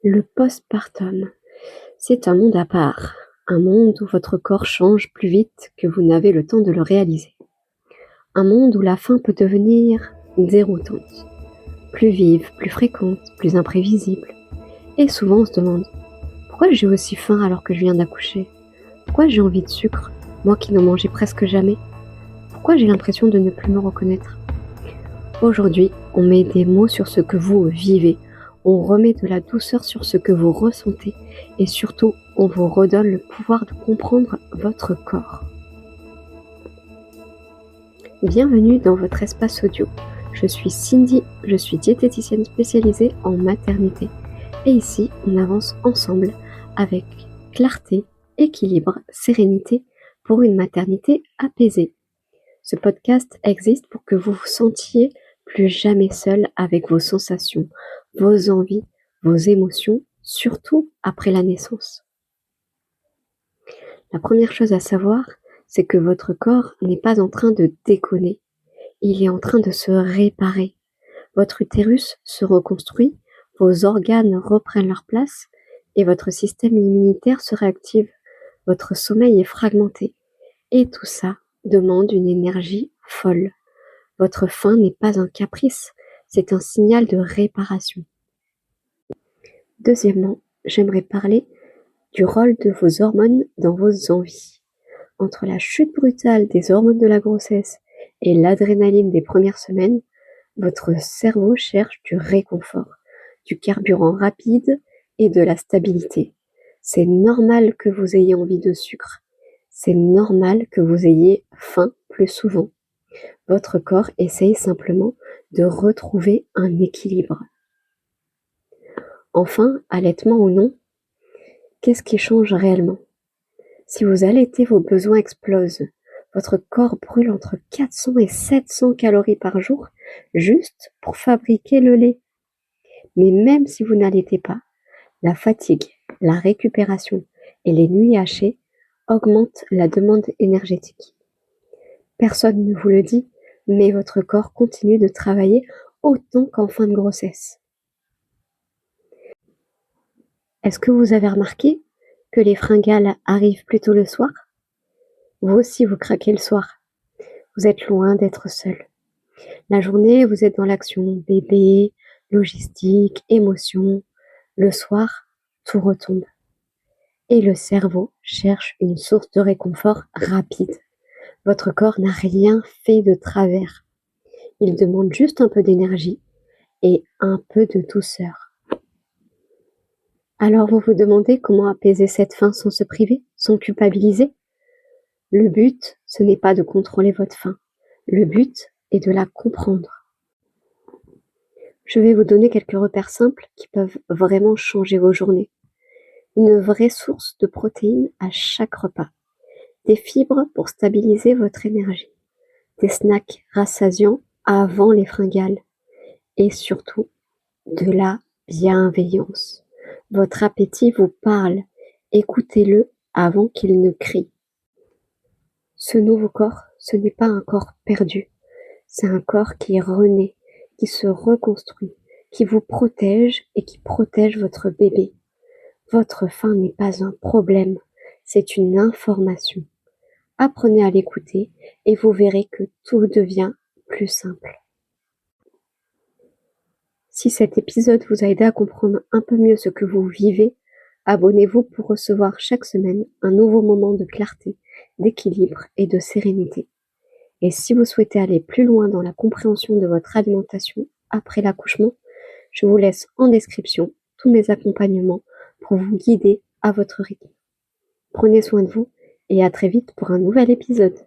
Le postpartum, c'est un monde à part, un monde où votre corps change plus vite que vous n'avez le temps de le réaliser. Un monde où la faim peut devenir déroutante, plus vive, plus fréquente, plus imprévisible. Et souvent on se demande, pourquoi j'ai aussi faim alors que je viens d'accoucher? Pourquoi j'ai envie de sucre, moi qui n'en mangeais presque jamais? Pourquoi j'ai l'impression de ne plus me reconnaître? Aujourd'hui, on met des mots sur ce que vous vivez, on remet de la douceur sur ce que vous ressentez et surtout, on vous redonne le pouvoir de comprendre votre corps. Bienvenue dans votre espace audio. Je suis Cindy, je suis diététicienne spécialisée en maternité. Et ici, on avance ensemble avec clarté, équilibre, sérénité pour une maternité apaisée. Ce podcast existe pour que vous vous sentiez plus jamais seul avec vos sensations, vos envies, vos émotions, surtout après la naissance. La première chose à savoir, c'est que votre corps n'est pas en train de déconner, il est en train de se réparer. Votre utérus se reconstruit, vos organes reprennent leur place et votre système immunitaire se réactive. Votre sommeil est fragmenté et tout ça demande une énergie folle. Votre faim n'est pas un caprice, c'est un signal de réparation. Deuxièmement, j'aimerais parler du rôle de vos hormones dans vos envies. Entre la chute brutale des hormones de la grossesse et l'adrénaline des premières semaines, votre cerveau cherche du réconfort, du carburant rapide et de la stabilité. C'est normal que vous ayez envie de sucre. C'est normal que vous ayez faim plus souvent. Votre corps essaye simplement de retrouver un équilibre. Enfin, allaitement ou non, qu'est-ce qui change réellement? Si vous allaitez, vos besoins explosent. Votre corps brûle entre 400 et 700 calories par jour juste pour fabriquer le lait. Mais même si vous n'allaitez pas, la fatigue, la récupération et les nuits hachées augmentent la demande énergétique. Personne ne vous le dit, mais votre corps continue de travailler autant qu'en fin de grossesse. Est-ce que vous avez remarqué que les fringales arrivent plutôt le soir? Vous aussi, vous craquez le soir. Vous êtes loin d'être seul. La journée, vous êtes dans l'action, bébé, logistique, émotion. Le soir, tout retombe. Et le cerveau cherche une source de réconfort rapide. Votre corps n'a rien fait de travers. Il demande juste un peu d'énergie et un peu de douceur. Alors vous vous demandez comment apaiser cette faim sans se priver, sans culpabiliser? Le but, ce n'est pas de contrôler votre faim. Le but est de la comprendre. Je vais vous donner quelques repères simples qui peuvent vraiment changer vos journées. Une vraie source de protéines à chaque repas. Des fibres pour stabiliser votre énergie. Des snacks rassasiants avant les fringales. Et surtout, de la bienveillance. Votre appétit vous parle. Écoutez-le avant qu'il ne crie. Ce nouveau corps, ce n'est pas un corps perdu. C'est un corps qui renaît, qui se reconstruit, qui vous protège et qui protège votre bébé. Votre faim n'est pas un problème, c'est une information. Apprenez à l'écouter et vous verrez que tout devient plus simple. Si cet épisode vous a aidé à comprendre un peu mieux ce que vous vivez, abonnez-vous pour recevoir chaque semaine un nouveau moment de clarté, d'équilibre et de sérénité. Et si vous souhaitez aller plus loin dans la compréhension de votre alimentation après l'accouchement, je vous laisse en description tous mes accompagnements pour vous guider à votre rythme. Prenez soin de vous et à très vite pour un nouvel épisode.